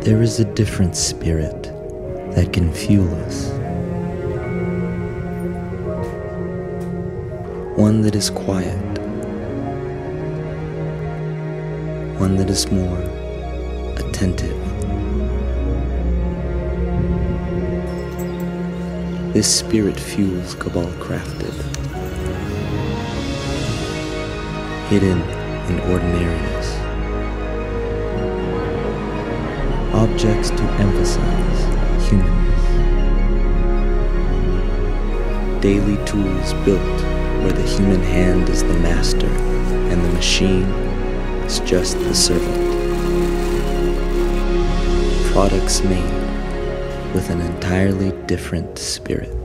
There is a different spirit that can fuel us. One that is quiet. One that is more attentive. This spirit fuels Cabal crafted, hidden in ordinariness. Objects to emphasize humanness. Daily tools built where the human hand is the master and the machine is just the servant. Products made with an entirely different spirit.